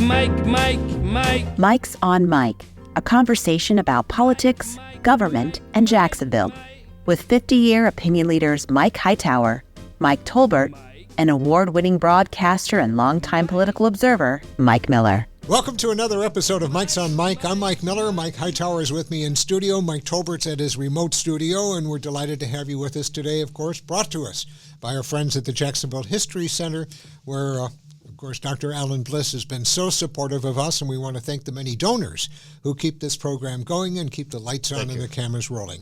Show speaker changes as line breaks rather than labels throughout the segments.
Mike's on Mike, a conversation about politics, government, and Jacksonville, with 50-year opinion leaders Mike Hightower, Mike Tolbert, and award-winning broadcaster and longtime political observer, Mike Miller.
Welcome to another episode of Mike's on Mike. I'm Mike Miller. Mike Hightower is with me in studio. Mike Tolbert's at his remote studio, and we're delighted to have you with us today, of course, brought to us by our friends at the Jacksonville History Center, where, of course, Dr. Alan Bliss has been so supportive of us, and we want to thank the many donors who keep this program going and keep the lights on and the cameras rolling.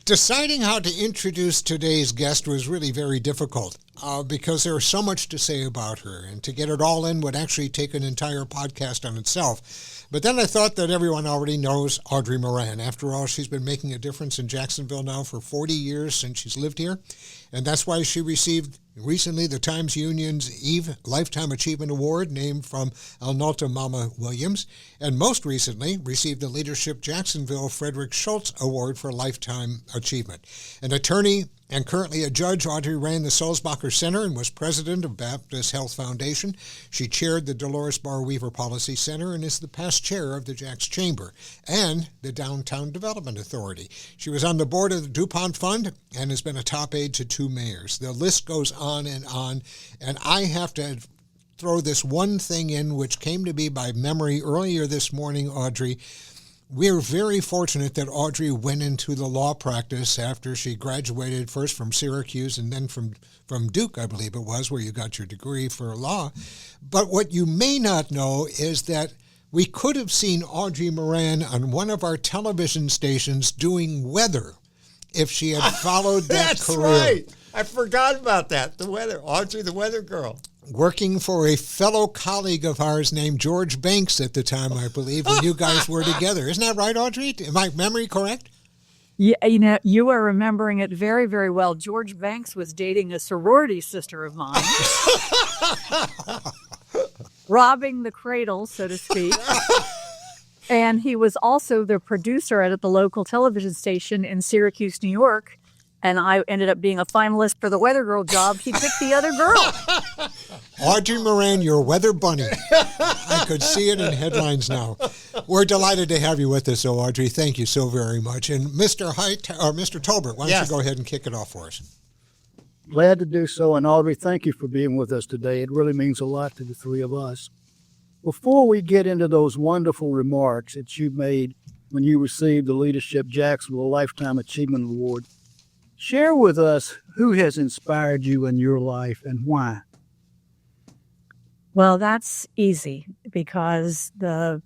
Deciding how to introduce today's guest was really very difficult because there was so much to say about her, and to get it all in would actually take an entire podcast on itself. But then I thought that everyone already knows Audrey Moran. After all, she's been making a difference in Jacksonville now for 40 years since she's lived here, and that's why she received recently the Times Union's Eve Lifetime Achievement Award, named from Alnalta Mama Williams, and most recently received the Leadership Jacksonville Frederick Schultz Award for Lifetime Achievement. An attorney and currently a judge, Audrey ran the Sulzbacher Center and was president of Baptist Health Foundation. She chaired the Dolores Barr Weaver Policy Center and is the past chair of the Jacks Chamber and the Downtown Development Authority. She was on the board of the DuPont Fund and has been a top aide to 2 mayors. The list goes on, and I have to throw this one thing in which came to me by memory earlier this morning, Audrey. We're very fortunate that Audrey went into the law practice after she graduated first from Syracuse and then from Duke, I believe it was, where you got your degree for law. But what you may not know is that we could have seen Audrey Moran on one of our television stations doing weather if she had followed that career.
That's right. I forgot about that. The weather. Audrey, the weather girl.
Working for a fellow colleague of ours named George Banks at the time, I believe, when you guys were together. Isn't that right, Audrey? Am my memory correct?
Yeah, you are remembering it very, very well. George Banks was dating a sorority sister of mine. Robbing the cradle, so to speak. And he was also the producer at the local television station in Syracuse, New York. And I ended up being a finalist for the weather girl job. He picked the other girl.
Audrey Moran, your weather bunny. I could see it in headlines now. We're delighted to have you with us, so Audrey. Thank you so very much. And Mr. Tolbert, why don't you go ahead and kick it off for us?
Glad to do so. And Audrey, thank you for being with us today. It really means a lot to the 3 of us. Before we get into those wonderful remarks that you made when you received the Leadership Jacksonville Lifetime Achievement Award, share with us who has inspired you in your life and why.
Well, that's easy because the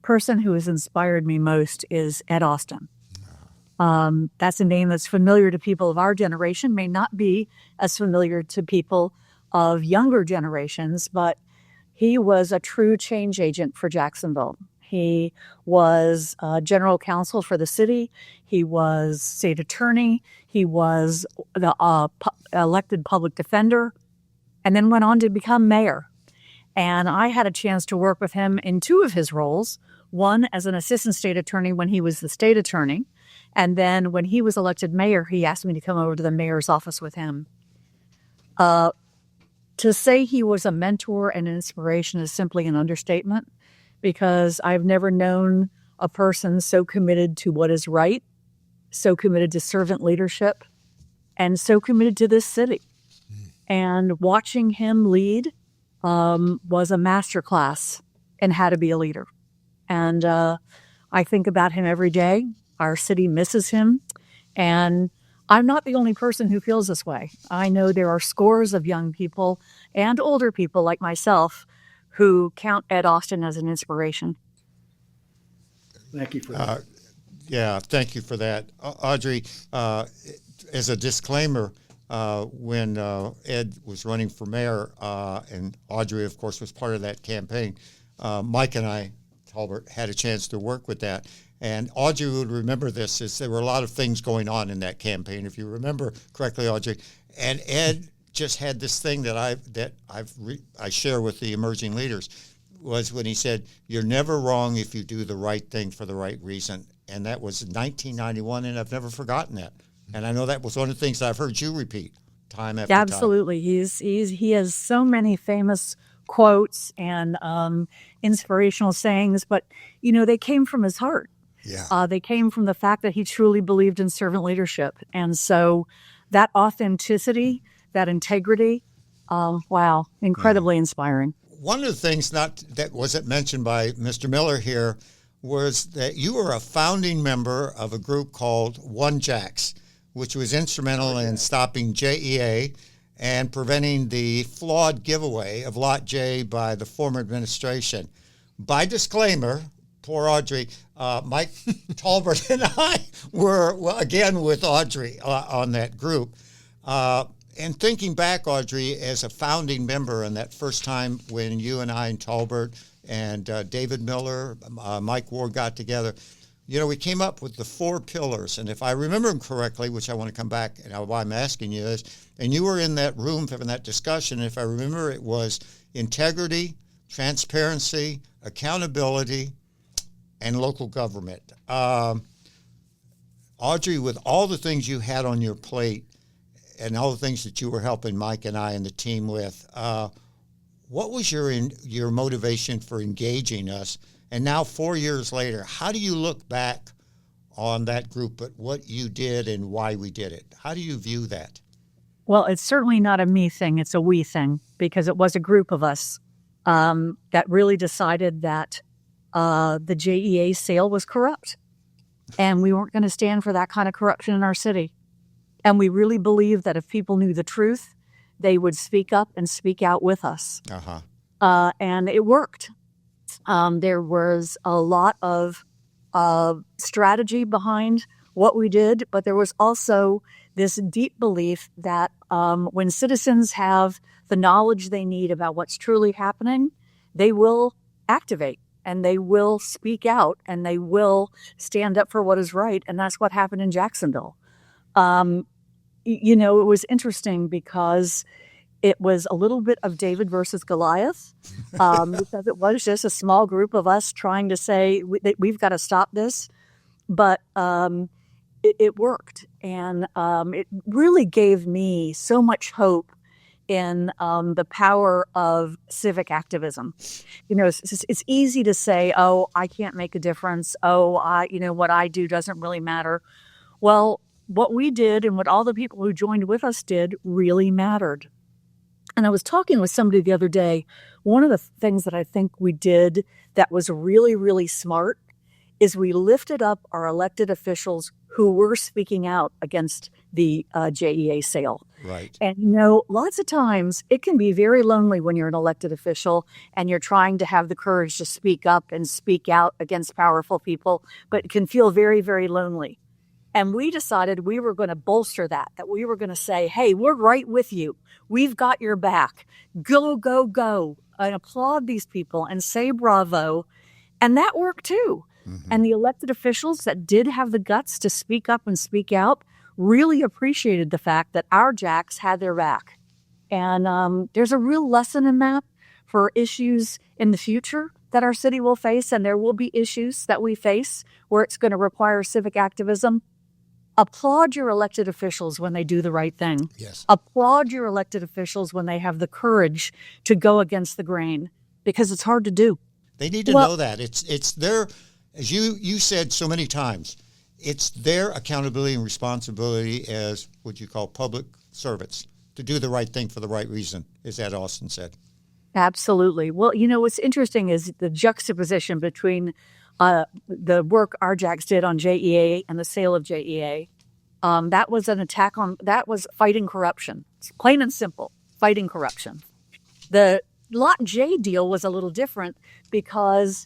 person who has inspired me most is Ed Austin. That's a name that's familiar to people of our generation, may not be as familiar to people of younger generations, but he was a true change agent for Jacksonville. He was general counsel for the city. He was state attorney. He was the elected public defender, and then went on to become mayor. And I had a chance to work with him in 2 of his roles, one as an assistant state attorney when he was the state attorney, and then when he was elected mayor, he asked me to come over to the mayor's office with him. To say he was a mentor and an inspiration is simply an understatement, because I've never known a person so committed to what is right, so committed to servant leadership, and so committed to this city. And watching him lead was a masterclass in how to be a leader. And I think about him every day. Our city misses him. And I'm not the only person who feels this way. I know there are scores of young people and older people like myself who count Ed Austin as an inspiration.
Thank you for that.
Thank you for that. Audrey, as a disclaimer, when Ed was running for mayor, and Audrey, of course, was part of that campaign, Mike and I, Tolbert, had a chance to work with that. And Audrey would remember this, is there were a lot of things going on in that campaign, if you remember correctly, Audrey. And Ed just had this thing that I share with the emerging leaders, was when he said, "You're never wrong if you do the right thing for the right reason." And that was 1991, and I've never forgotten that. And I know that was one of the things I've heard you repeat time after time.
Absolutely. He has so many famous quotes and inspirational sayings, but, they came from his heart.
Yeah.
They came from the fact that he truly believed in servant leadership. And so that authenticity, that integrity, wow, incredibly inspiring.
One of the things that wasn't mentioned by Mr. Miller here was that you were a founding member of a group called One Jacks, which was instrumental in stopping JEA and preventing the flawed giveaway of Lot J by the former administration. By disclaimer, poor Audrey, Mike Talbert and I were, again, with Audrey on that group. And thinking back, Audrey, as a founding member in that first time when you and I and Talbert and David Miller, Mike Ward got together, we came up with the 4 pillars. And if I remember them correctly, which I want to come back, and why I'm asking you is, and you were in that room having that discussion, if I remember, it was integrity, transparency, accountability, and local government. Audrey, with all the things you had on your plate and all the things that you were helping Mike and I and the team with, what was your motivation for engaging us? And now 4 years later, how do you look back on that group, but what you did and why we did it? How do you view that?
Well, it's certainly not a me thing. It's a we thing, because it was a group of us that really decided that the JEA sale was corrupt. And we weren't going to stand for that kind of corruption in our city. And we really believed that if people knew the truth, they would speak up and speak out with us. And it worked. There was a lot of strategy behind what we did, but there was also this deep belief that when citizens have the knowledge they need about what's truly happening, they will activate and they will speak out and they will stand up for what is right. And that's what happened in Jacksonville. It was interesting because it was a little bit of David versus Goliath, because it was just a small group of us trying to say we've got to stop this. But it worked. And it really gave me so much hope in the power of civic activism. It's easy to say, oh, I can't make a difference. Oh, what I do doesn't really matter. Well, what we did and what all the people who joined with us did really mattered. And I was talking with somebody the other day. One of the things that I think we did that was really, really smart is we lifted up our elected officials who were speaking out against the JEA sale.
Right.
And, lots of times it can be very lonely when you're an elected official and you're trying to have the courage to speak up and speak out against powerful people, but it can feel very, very lonely. And we decided we were going to bolster that we were going to say, hey, we're right with you. We've got your back. Go, go, go. And applaud these people and say bravo. And that worked too. Mm-hmm. And the elected officials that did have the guts to speak up and speak out really appreciated the fact that our Jacks had their back. And there's a real lesson in that for issues in the future that our city will face. And there will be issues that we face where it's going to require civic activism. Applaud your elected officials when they do the right thing.
Yes.
Applaud your elected officials when they have the courage to go against the grain, because it's hard to do.
They need to know that. It's their, as you said so many times, it's their accountability and responsibility as what you call public servants to do the right thing for the right reason, as Ed Austin said.
Absolutely. Well, what's interesting is the juxtaposition between the work our Jacks did on JEA and the sale of JEA. That was an attack that was fighting corruption. It's plain and simple, fighting corruption. The Lot J deal was a little different because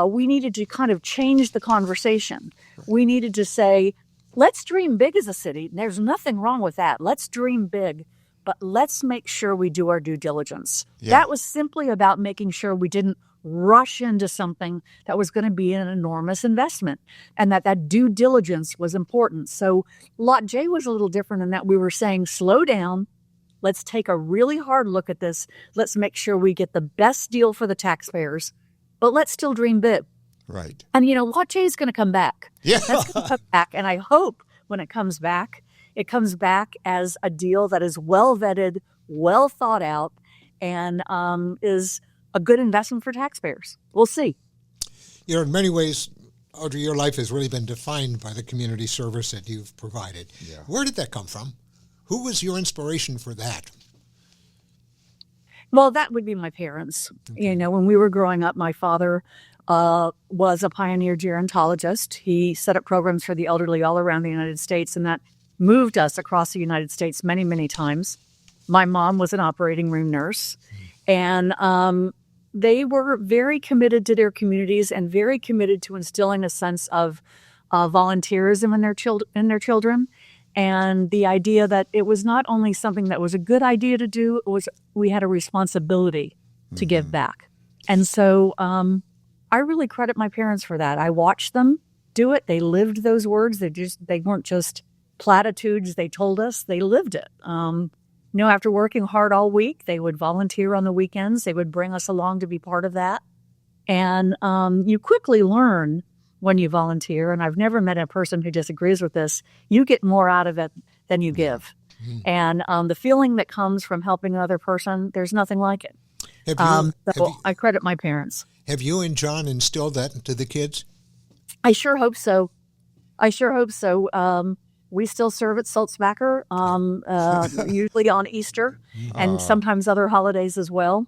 we needed to kind of change the conversation. We needed to say, let's dream big as a city. There's nothing wrong with that. Let's dream big, but let's make sure we do our due diligence. Yeah. That was simply about making sure we didn't rush into something that was going to be an enormous investment, and that due diligence was important. So Lot J was a little different in that we were saying, slow down. Let's take a really hard look at this. Let's make sure we get the best deal for the taxpayers, but let's still dream big.
Right.
And, Lot J is going to come back.
Yeah.
That's going to come back. And I hope when it comes back as a deal that is well vetted, well thought out, and is a good investment for taxpayers. We'll see.
You know, in many ways, Audrey, your life has really been defined by the community service that you've provided.
Yeah.
Where did that come from? Who was your inspiration for that?
Well, that would be my parents. Okay. You know, when we were growing up, my father was a pioneer gerontologist. He set up programs for the elderly all around the United States, and that moved us across the United States many, many times. My mom was an operating room nurse, and they were very committed to their communities and very committed to instilling a sense of volunteerism in their children. And the idea that it was not only something that was a good idea to do, it was we had a responsibility to give back. And so I really credit my parents for that. I watched them do it. They lived those words. They weren't just platitudes they told us. They lived it. You know, after working hard all week, they would volunteer on the weekends. They would bring us along to be part of that. And you quickly learn when you volunteer, and I've never met a person who disagrees with this, you get more out of it than you give. And the feeling that comes from helping another person, there's nothing like it. I credit my parents.
Have you and John instilled that into the kids?
I sure hope so. We still serve at Sulzbacher, usually on Easter and sometimes other holidays as well.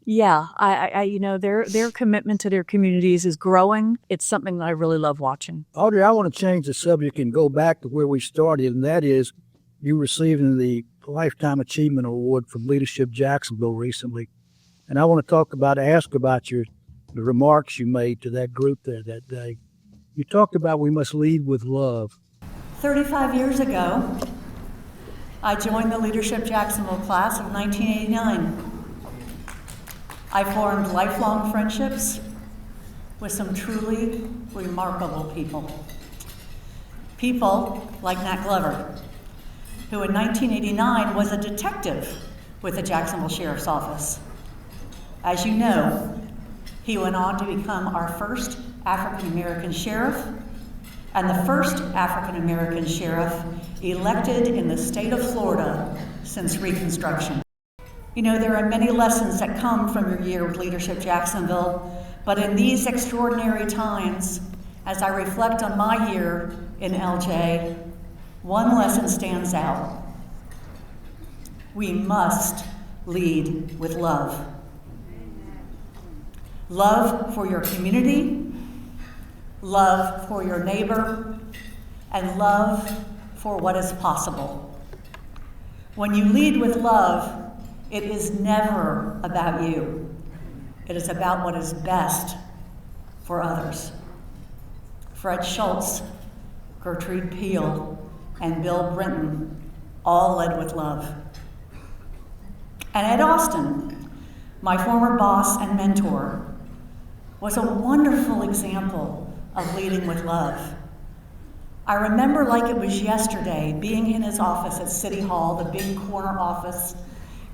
Yeah, I you know, their commitment to their communities is growing. It's something that I really love watching.
Audrey, I want to change the subject and go back to where we started, and that is you receiving the Lifetime Achievement Award from Leadership Jacksonville recently. And I want to ask about the remarks you made to that group there that day. You talked about we must lead with love.
35 years ago, I joined the Leadership Jacksonville class of 1989. I formed lifelong friendships with some truly remarkable people. People like Nat Glover, who in 1989 was a detective with the Jacksonville Sheriff's Office. As you know, he went on to become our first African-American sheriff and the first African-American sheriff elected in the state of Florida since Reconstruction. You know, there are many lessons that come from your year with Leadership Jacksonville, but in these extraordinary times, as I reflect on my year in LJ, one lesson stands out. We must lead with love. Love for your community, love for your neighbor, and love for what is possible. When you lead with love, it is never about you. It is about what is best for others. Fred Schultz, Gertrude Peel, and Bill Brinton all led with love. And Ed Austin, my former boss and mentor, was a wonderful example of leading with love. I remember like it was yesterday being in his office at City Hall, the big corner office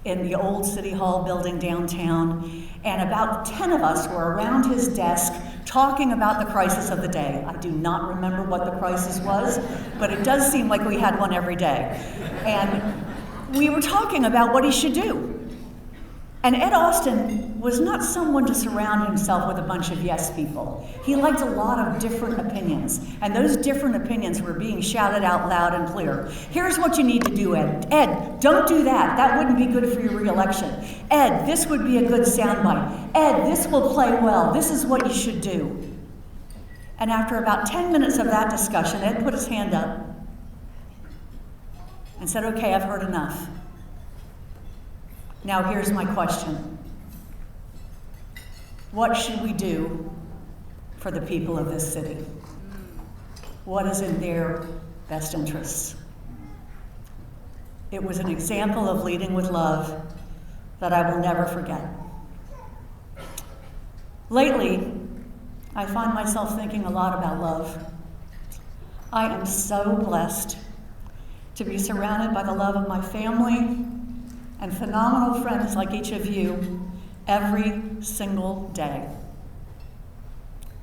in the old City Hall building downtown, and about 10 of us were around his desk talking about the crisis of the day. I do not remember what the crisis was, but it does seem like we had one every day. And we were talking about what he should do. And Ed Austin was not someone to surround himself with a bunch of yes people. He liked a lot of different opinions, and those different opinions were being shouted out loud and clear. Here's what you need to do, Ed. Ed, don't do that. That wouldn't be good for your reelection. Ed, this would be a good soundbite. Ed, this will play well. This is what you should do. And after about 10 minutes of that discussion, Ed put his hand up and said, "Okay, I've heard enough. Now here's my question. What should we do for the people of this city? What is in their best interests?" It was an example of leading with love that I will never forget. Lately, I find myself thinking a lot about love. I am so blessed to be surrounded by the love of my family and phenomenal friends like each of you every single day.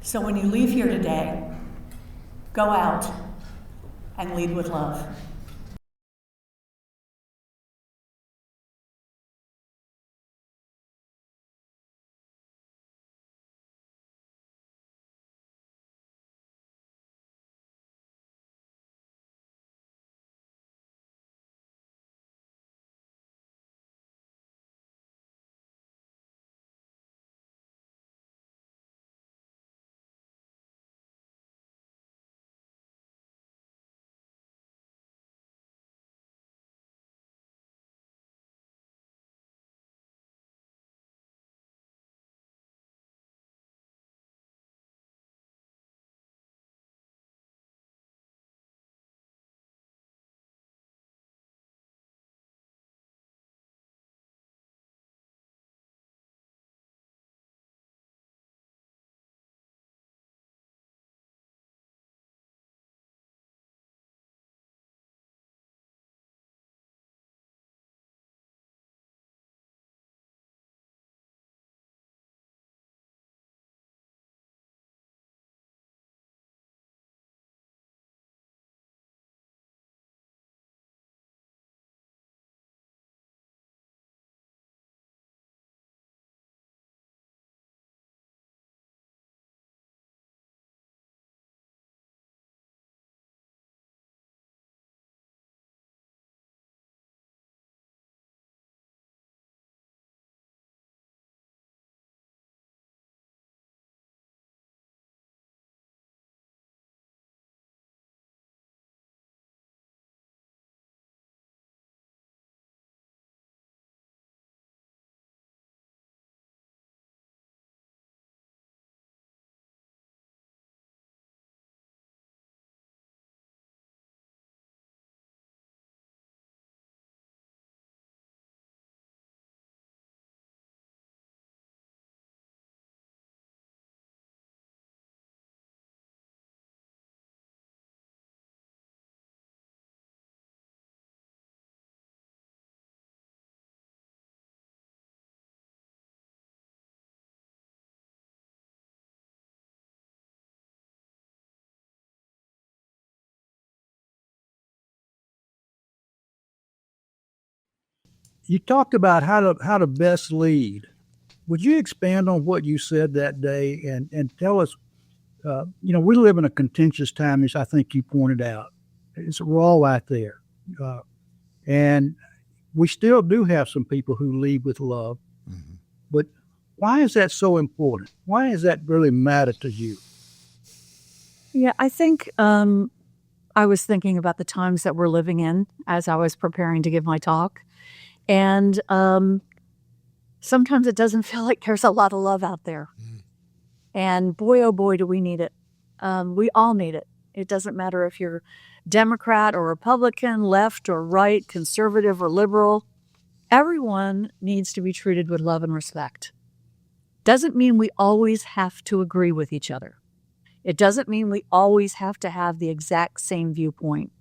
So when you leave here today, go out and lead with love.
You talked about how to best lead. Would you expand on what you said that day and tell us, we live in a contentious time, as I think you pointed out. We're all out there. And we still do have some people who lead with love. Mm-hmm. But why is that so important? Why does that really matter to you?
Yeah, I think I was thinking about the times that we're living in as I was preparing to give my talk. And sometimes it doesn't feel like there's a lot of love out there. Mm. And boy, oh boy, do we need it. We all need it. It doesn't matter if you're Democrat or Republican, left or right, conservative or liberal. Everyone needs to be treated with love and respect. Doesn't mean we always have to agree with each other. It doesn't mean we always have to have the exact same viewpoint.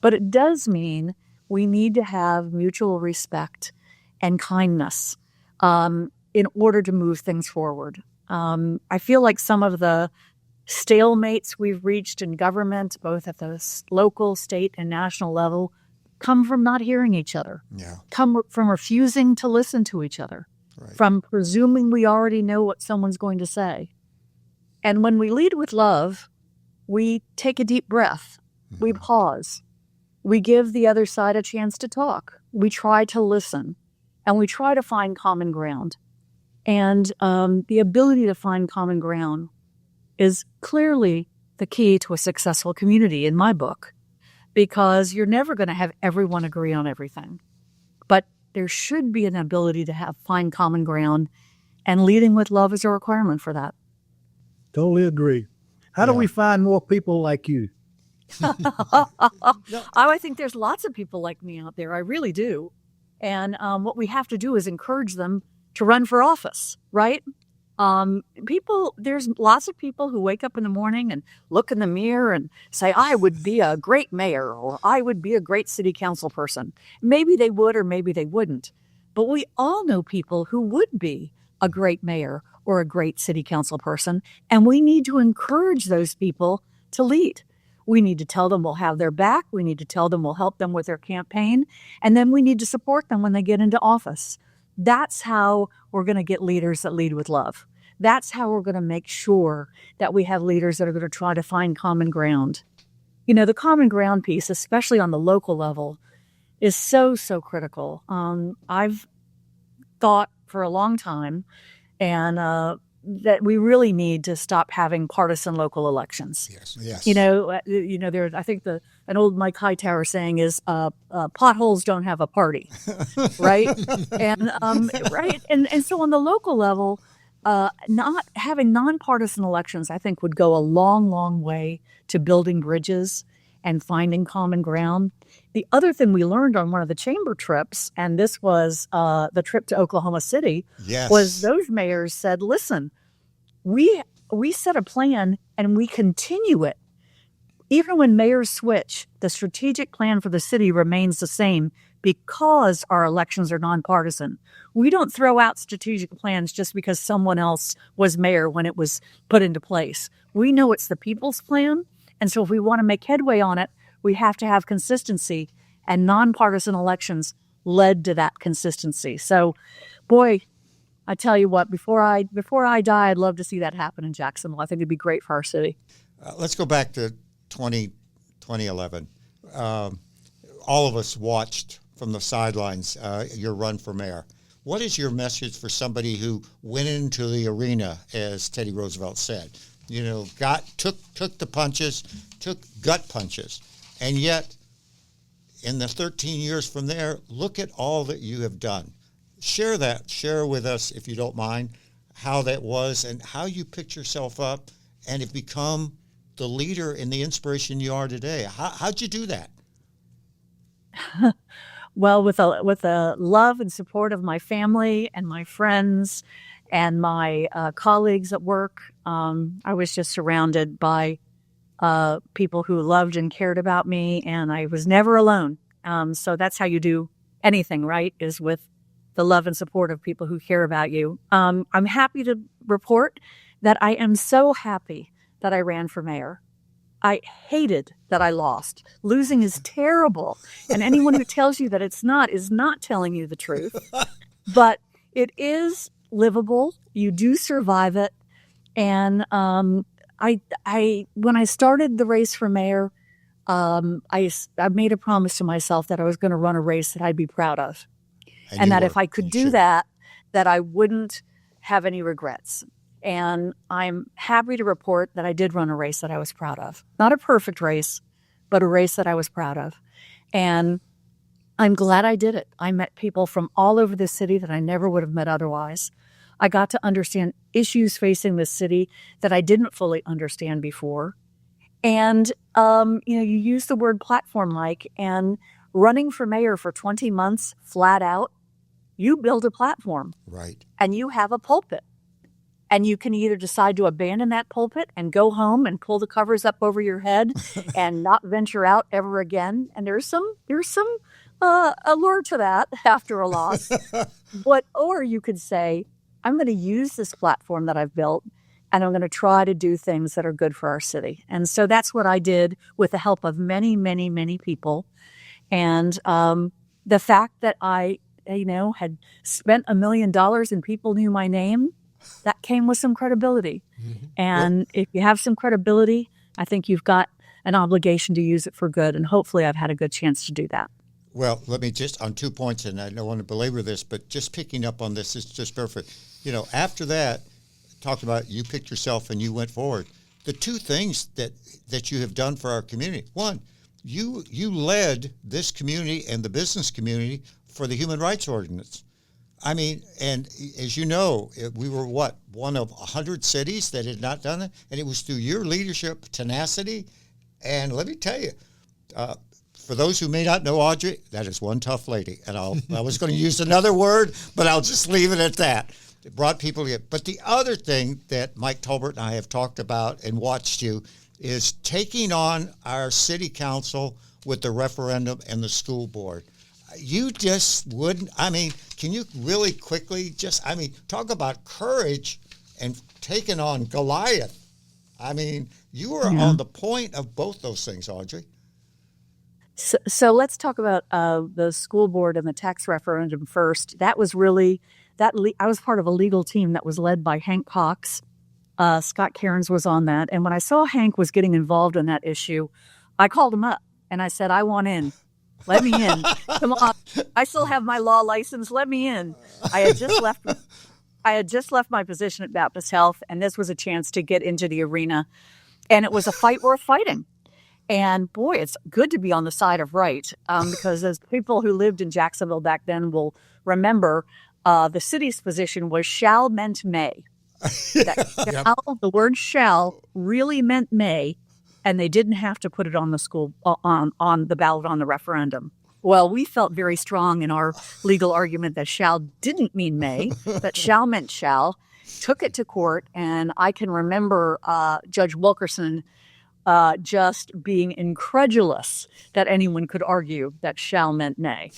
But it does mean we need to have mutual respect and kindness in order to move things forward. I feel like some of the stalemates we've reached in government, both at the local, state, and national level, come from not hearing each other, come from refusing to listen to each other, right, from presuming we already know what someone's going to say. And when we lead with love, we take a deep breath, we pause, we give the other side a chance to talk, we try to listen, and we try to find common ground. And the ability to find common ground is clearly the key to a successful community in my book, because you're never going to have everyone agree on everything. But there should be an ability to find common ground, and leading with love is a requirement for that.
Totally agree. How do we find more people like you?
I think there's lots of people like me out there. I really do. And what we have to do is encourage them to run for office, right? There's lots of people who wake up in the morning and look in the mirror and say, I would be a great mayor, or I would be a great city council person. Maybe they would, or maybe they wouldn't. But we all know people who would be a great mayor or a great city council person, and we need to encourage those people to lead. We need to tell them we'll have their back. We need to tell them we'll help them with their campaign, and then we need to support them when they get into office. That's how we're going to get leaders that lead with love. That's how we're going to make sure that we have leaders that are going to try to find common ground. You know, the common ground piece, especially on the local level, is so, so critical. I've thought for a long time and that we really need to stop having partisan local elections.
Yes.
I think an old Mike Hightower saying is potholes don't have a party, right? And right, and so on the local level, not having nonpartisan elections, I think, would go a long, long way to building bridges and finding common ground. The other thing we learned on one of the chamber trips, and this was the trip to Oklahoma City, was those mayors said, listen, we set a plan and we continue it. Even when mayors switch, the strategic plan for the city remains the same because our elections are nonpartisan. We don't throw out strategic plans just because someone else was mayor when it was put into place. We know it's the people's plan, and so if we want to make headway on it, we have to have consistency, and nonpartisan elections led to that consistency. So, boy, I tell you what, before I die, I'd love to see that happen in Jacksonville. I think it'd be great for our city.
Let's go back to 2011. All of us watched from the sidelines your run for mayor. What is your message for somebody who went into the arena, as Teddy Roosevelt said? You know, took the punches, took gut punches, and yet in the 13 years from there, look at all that you have done. Share with us, if you don't mind, how that was and how you picked yourself up and have become the leader and the inspiration you are today. How'd you do that?
Well, with the love and support of my family and my friends and my colleagues at work, I was just surrounded by people who loved and cared about me, and I was never alone. So that's how you do anything, right, is with the love and support of people who care about you. I'm happy to report that I am so happy that I ran for mayor. I hated that I lost. Losing is terrible. And anyone who tells you that it's not is not telling you the truth. But it is livable. You do survive it. And I when I started the race for mayor, I made a promise to myself that I was going to run a race that I'd be proud of. And that if I could do that I wouldn't have any regrets. And I'm happy to report that I did run a race that I was proud of. Not a perfect race, but a race that I was proud of. And I'm glad I did it. I met people from all over the city that I never would have met otherwise. I got to understand issues facing the city that I didn't fully understand before. And, you use the word platform, Mike, and running for mayor for 20 months flat out, you build a platform.
Right.
And you have a pulpit. And you can either decide to abandon that pulpit and go home and pull the covers up over your head and not venture out ever again. And there's some allure to that after a loss. Or you could say, I'm going to use this platform that I've built and I'm going to try to do things that are good for our city. And so that's what I did with the help of many, many, many people. And the fact that I, had spent $1 million and people knew my name, that came with some credibility. Mm-hmm. And if you have some credibility, I think you've got an obligation to use it for good. And hopefully I've had a good chance to do that.
Well, let me just, on 2 points, and I don't want to belabor this, but just picking up on this is just perfect. After that, talked about you picked yourself and you went forward. The two things that you have done for our community. One, you led this community and the business community for the Human Rights Ordinance. I mean, and as you know, we were one of 100 cities that had not done it, and it was through your leadership, tenacity, and let me tell you, for those who may not know Audrey, that is one tough lady, and I was going to use another word, but I'll just leave it at that. It brought people together. But the other thing that Mike Tolbert and I have talked about and watched you is taking on our city council with the referendum and the school board. You just wouldn't, can you really quickly talk about courage and taking on Goliath? You were on the point of both those things, Audrey.
So let's talk about the school board and the tax referendum first. That was really, I was part of a legal team that was led by Hank Cox. Scott Cairns was on that. And when I saw Hank was getting involved in that issue, I called him up and I said, I want in. Let me in. Come on. I still have my law license. Let me in. I had just left my position at Baptist Health, and this was a chance to get into the arena. And it was a fight worth fighting. And boy, it's good to be on the side of right, because as people who lived in Jacksonville back then will remember, the city's position was shall meant may. The word shall really meant may. And they didn't have to put it on the school on the ballot on the referendum. Well, we felt very strong in our legal argument that shall didn't mean may, that shall meant shall. Took it to court, and I can remember Judge Wilkerson just being incredulous that anyone could argue that shall meant may.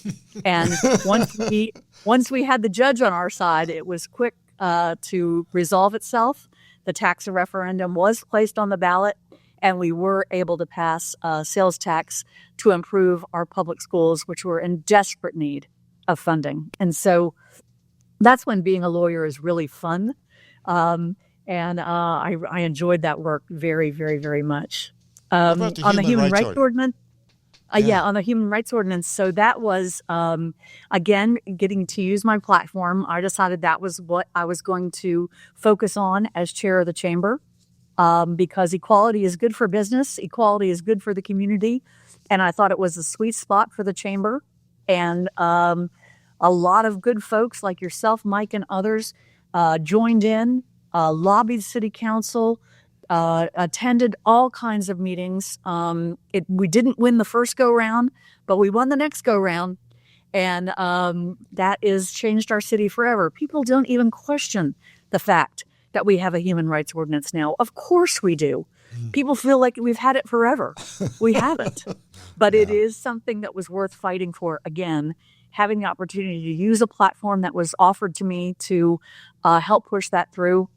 And once we had the judge on our side, it was quick to resolve itself. The tax referendum was placed on the ballot. And we were able to pass sales tax to improve our public schools, which were in desperate need of funding. And so that's when being a lawyer is really fun. And I enjoyed that work very, very, very much.
On
the Human Rights Ordinance. On the Human Rights Ordinance. So that was, again, getting to use my platform. I decided that was what I was going to focus on as chair of the chamber. Because equality is good for business, equality is good for the community, and I thought it was a sweet spot for the chamber. And a lot of good folks like yourself, Mike, and others joined in, lobbied city council, attended all kinds of meetings. We didn't win the first go-round, but we won the next go-round, and that has changed our city forever. People don't even question the fact that we have a human rights ordinance now. Of course we do. People feel like we've had it forever. We haven't. But it is something that was worth fighting for. Again, having the opportunity to use a platform that was offered to me to help push that through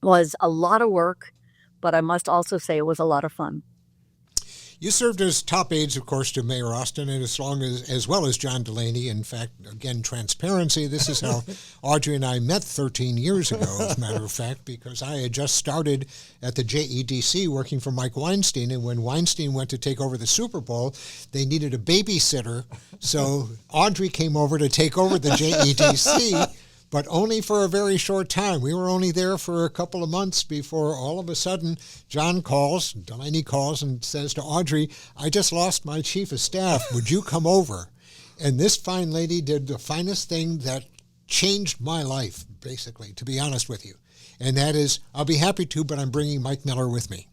was a lot of work, but I must also say it was a lot of fun.
You served as top aides, of course, to Mayor Austin, and as well as John Delaney. In fact, again, transparency. This is how Audrey and I met 13 years ago, as a matter of fact, because I had just started at the JEDC working for Mike Weinstein, and when Weinstein went to take over the Super Bowl, they needed a babysitter, so Audrey came over to take over the JEDC. But only for a very short time. We were only there for a couple of months before all of a sudden Delaney calls and says to Audrey, I just lost my chief of staff. Would you come over? And this fine lady did the finest thing that changed my life, basically, to be honest with you. And that is, I'll be happy to, but I'm bringing Mike Miller with me.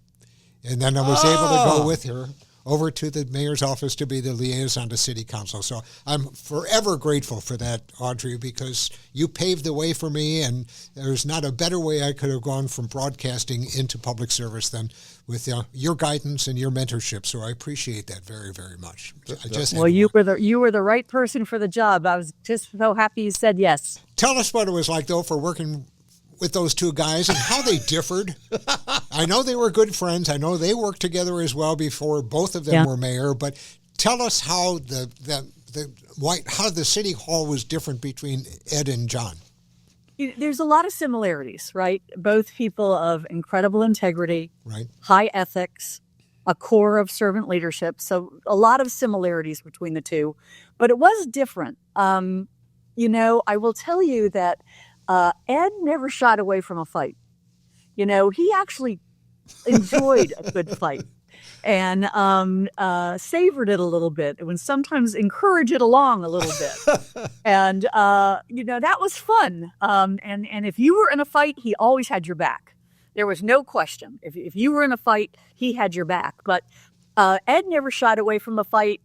And then I was able to go with her over to the mayor's office to be the liaison to city council. So I'm forever grateful for that, Audrey, because you paved the way for me, and there's not a better way I could have gone from broadcasting into public service than with your guidance and your mentorship. So I appreciate that very, very much.
You were the right person for the job. I was just so happy you said yes.
Tell us what it was like, though, for working with those two guys and how they differed. I know they were good friends. I know they worked together as well before both of them were mayor. But tell us how how the city hall was different between Ed and John.
There's a lot of similarities, right? Both people of incredible integrity,
right,
high ethics, a core of servant leadership. So a lot of similarities between the two, but it was different. I will tell you that Ed never shied away from a fight. He actually enjoyed a good fight and savored it a little bit and would sometimes encourage it along a little bit. And, that was fun. And if you were in a fight, he always had your back. There was no question. If you were in a fight, he had your back. But Ed never shied away from a fight,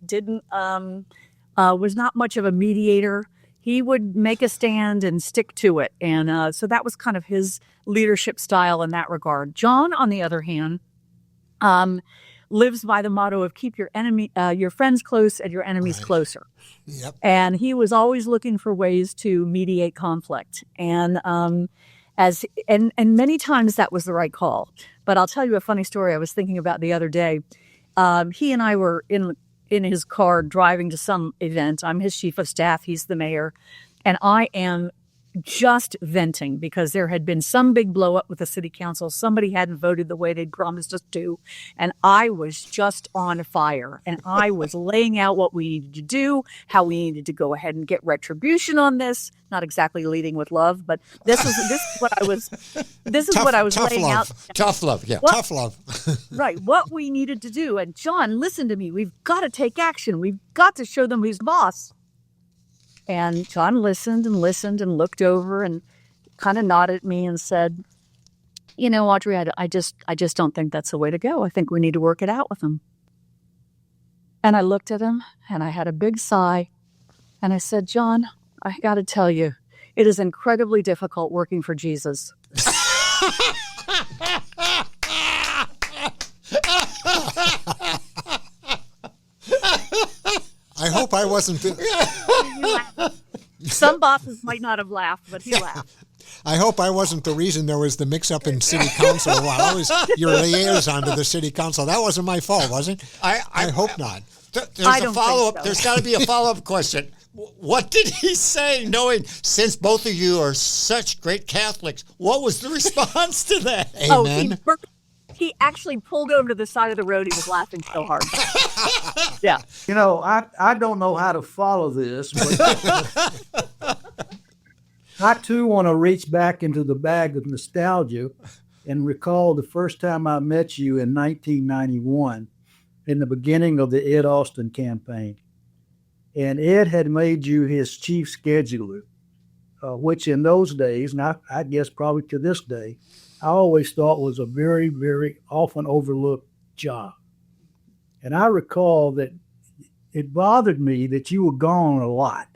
was not much of a mediator. He would make a stand and stick to it. And so that was kind of his leadership style in that regard. John, on the other hand, lives by the motto of keep your friends close and your enemies closer.
Yep.
And he was always looking for ways to mediate conflict. And many times that was the right call. But I'll tell you a funny story I was thinking about the other day. He and I were in his car driving to some event. I'm his chief of staff. He's the mayor. And I am just venting because there had been some big blow up with the city council. Somebody hadn't voted the way they'd promised us to. And I was just on fire. And I was laying out what we needed to do, how we needed to go ahead and get retribution on this. Not exactly leading with love, but this is what I was laying out.
Tough love, yeah.
Tough love.
Right, what we needed to do. And John, listen to me. We've got to take action. We've got to show them who's boss. And John listened and looked over and kind of nodded at me and said, Audrey, I just don't think that's the way to go. I think we need to work it out with them. And I looked at him and I had a big sigh and I said, John, I got to tell you, it is incredibly difficult working for Jesus.
I hope I wasn't.
Some bosses might not have laughed, but he laughed.
I hope I wasn't the reason there was the mix-up in city council while I was your liaison to the city council. That wasn't my fault, was it? I hope not.
There's a follow-up.
So.
There's got to be a follow-up question. What did he say, knowing since both of you are such great Catholics? What was the response to that?
Amen.
He actually pulled over to the side of the road. He was laughing so hard. Yeah.
I don't know how to follow this, but I too want to reach back into the bag of nostalgia and recall the first time I met you in 1991 in the beginning of the Ed Austin campaign. And Ed had made you his chief scheduler, which in those days, and I guess probably to this day, I always thought was a very, very often overlooked job. And I recall that it bothered me that you were gone a lot,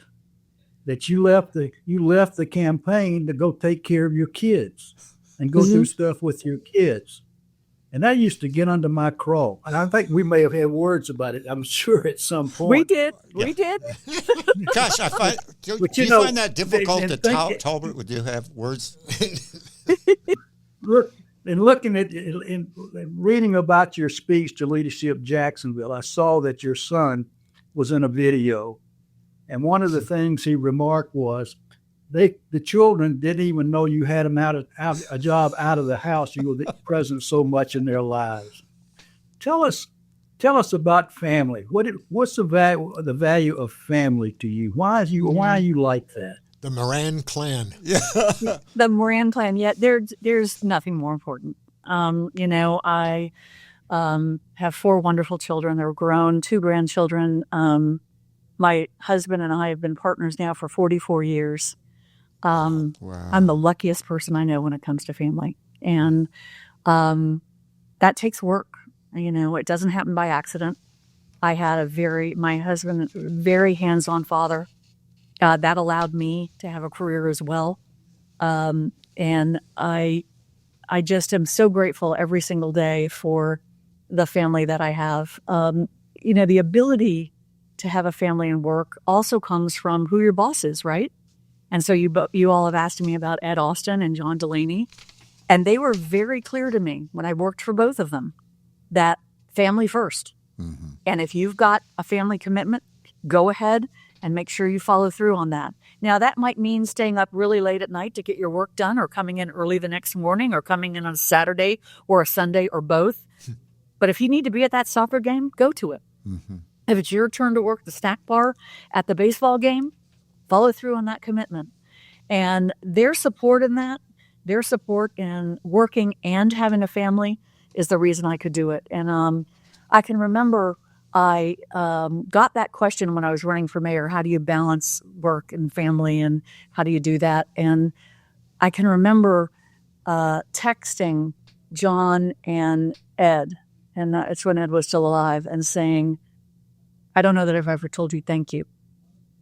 that you left the campaign to go take care of your kids and go do stuff with your kids. And that used to get under my craw. And I think we may have had words about it, I'm sure, at some point.
We did. We did.
Gosh, do you find that difficult that Talbot would have words?
Look, in looking at in reading about your speech to Leadership Jacksonville, I saw that your son was in a video, and one of the things he remarked was the children didn't even know you had them out a job out of the house. You were present so much in their lives. Tell us about family. What's the value of family to you? Why are you like that?
The Moran clan.
The Moran clan. Yeah, there's nothing more important. I have 4 wonderful children. They're grown, 2 grandchildren. My husband and I have been partners now for 44 years.
Wow.
I'm the luckiest person I know when it comes to family. And that takes work. It doesn't happen by accident. I had my husband, very hands-on father. That allowed me to have a career as well. And I just am so grateful every single day for the family that I have. The ability to have a family and work also comes from who your boss is, right? And so you all have asked me about Ed Austin and John Delaney. And they were very clear to me when I worked for both of them that family first. Mm-hmm. And if you've got a family commitment, go ahead and make sure you follow through on that. Now, that might mean staying up really late at night to get your work done, or coming in early the next morning, or coming in on a Saturday or a Sunday, or both. But if you need to be at that soccer game, go to it. Mm-hmm. If it's your turn to work the snack bar at the baseball game, follow through on that commitment. And their support in that, their support in working and having a family, is the reason I could do it. And I can remember I got that question when I was running for mayor. How do you balance work and family, and how do you do that? And I can remember texting John and Ed, and it's when Ed was still alive, and saying, I don't know that I've ever told you thank you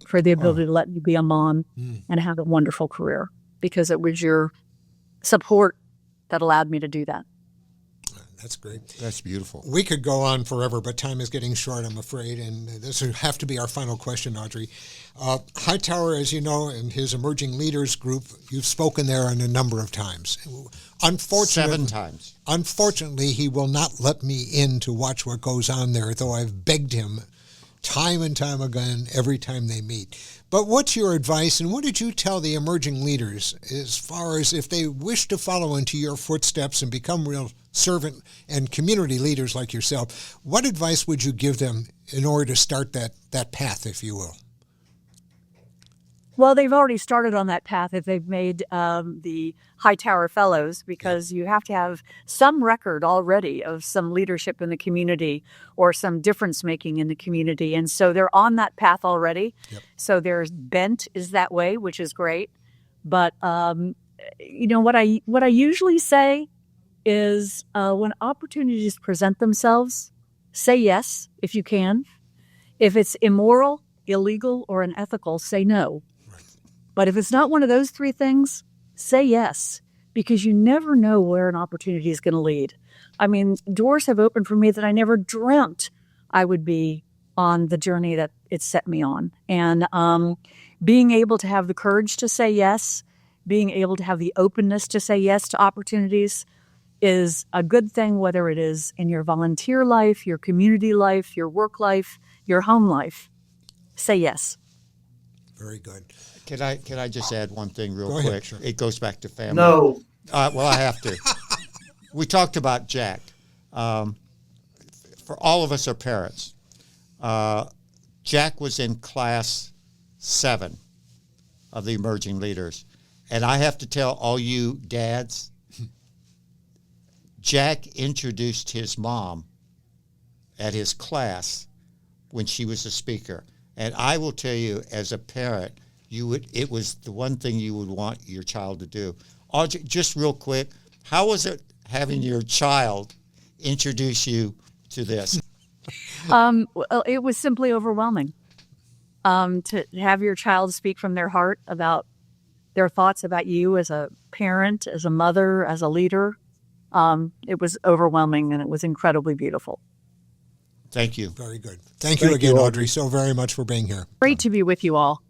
for the ability to let me be a mom and have a wonderful career, because it was your support that allowed me to do that.
That's great.
That's beautiful.
We could go on forever, but time is getting short, I'm afraid, and this would have to be our final question, Audrey. Hightower, as you know, in his Emerging Leaders group, you've spoken there a number of times. Unfortunately,
7 times.
Unfortunately, he will not let me in to watch what goes on there, though I've begged him time and time again every time they meet. But what's your advice, and what did you tell the emerging leaders as far as if they wish to follow into your footsteps and become real servant and community leaders like yourself? What advice would you give them in order to start that path, if you will?
Well, they've already started on that path if they've made the Hightower Fellows, because you have to have some record already of some leadership in the community or some difference making in the community. And so they're on that path already. Yep. So their bent is that way, which is great. But, what I usually say is when opportunities present themselves, say yes if you can. If it's immoral, illegal, or unethical, say no. But if it's not one of those 3 things, say yes, because you never know where an opportunity is going to lead. I mean, doors have opened for me that I never dreamt I would be on the journey that it set me on. And being able to have the courage to say yes, being able to have the openness to say yes to opportunities is a good thing, whether it is in your volunteer life, your community life, your work life, your home life. Say yes.
Very good.
Can I just add one thing real
quick?
Ahead, sure. It goes back to family.
No.
Well, I have to. We talked about Jack. For all of us are parents. Jack was in class 7 of the Emerging Leaders. And I have to tell all you dads, Jack introduced his mom at his class when she was a speaker. And I will tell you, as a parent, it was the one thing you would want your child to do. Audrey, just real quick, how was it having your child introduce you to this?
Well, it was simply overwhelming. To have your child speak from their heart about their thoughts about you as a parent, as a mother, as a leader, it was overwhelming, and it was incredibly beautiful.
Thank you.
Very good. Thank you again, Audrey, so very much for being here.
Great to be with you all.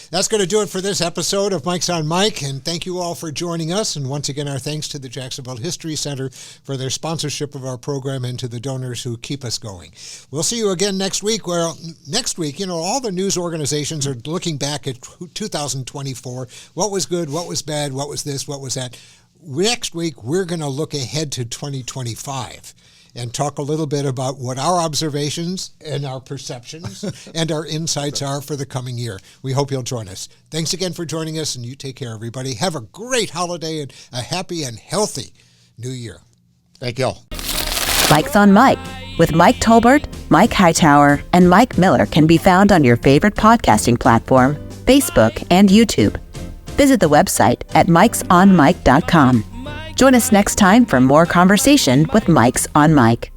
That's going to do it for this episode of Mike's on Mike, and thank you all for joining us. And once again, our thanks to the Jacksonville History Center for their sponsorship of our program and to the donors who keep us going. We'll see you again next week. Well, next week, all the news organizations are looking back at 2024. What was good? What was bad? What was this? What was that? Next week, we're going to look ahead to 2025 and talk a little bit about what our observations and our perceptions and our insights are for the coming year. We hope you'll join us. Thanks again for joining us, and you take care, everybody. Have a great holiday and a happy and healthy New Year.
Thank y'all.
Mike's on Mike with Mike Tolbert, Mike Hightower, and Mike Miller can be found on your favorite podcasting platform, Facebook, and YouTube. Visit the website at mikesonmike.com. Join us next time for more conversation with Mike's on Mike.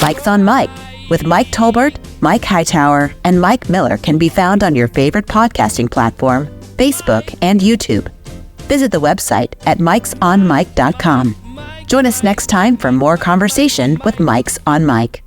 Mike's on Mike with Mike Tolbert, Mike Hightower, and Mike Miller can be found on your favorite podcasting platform, Facebook, and YouTube. Visit the website at mikesonmike.com. Join us next time for more conversation with Mike's on Mike.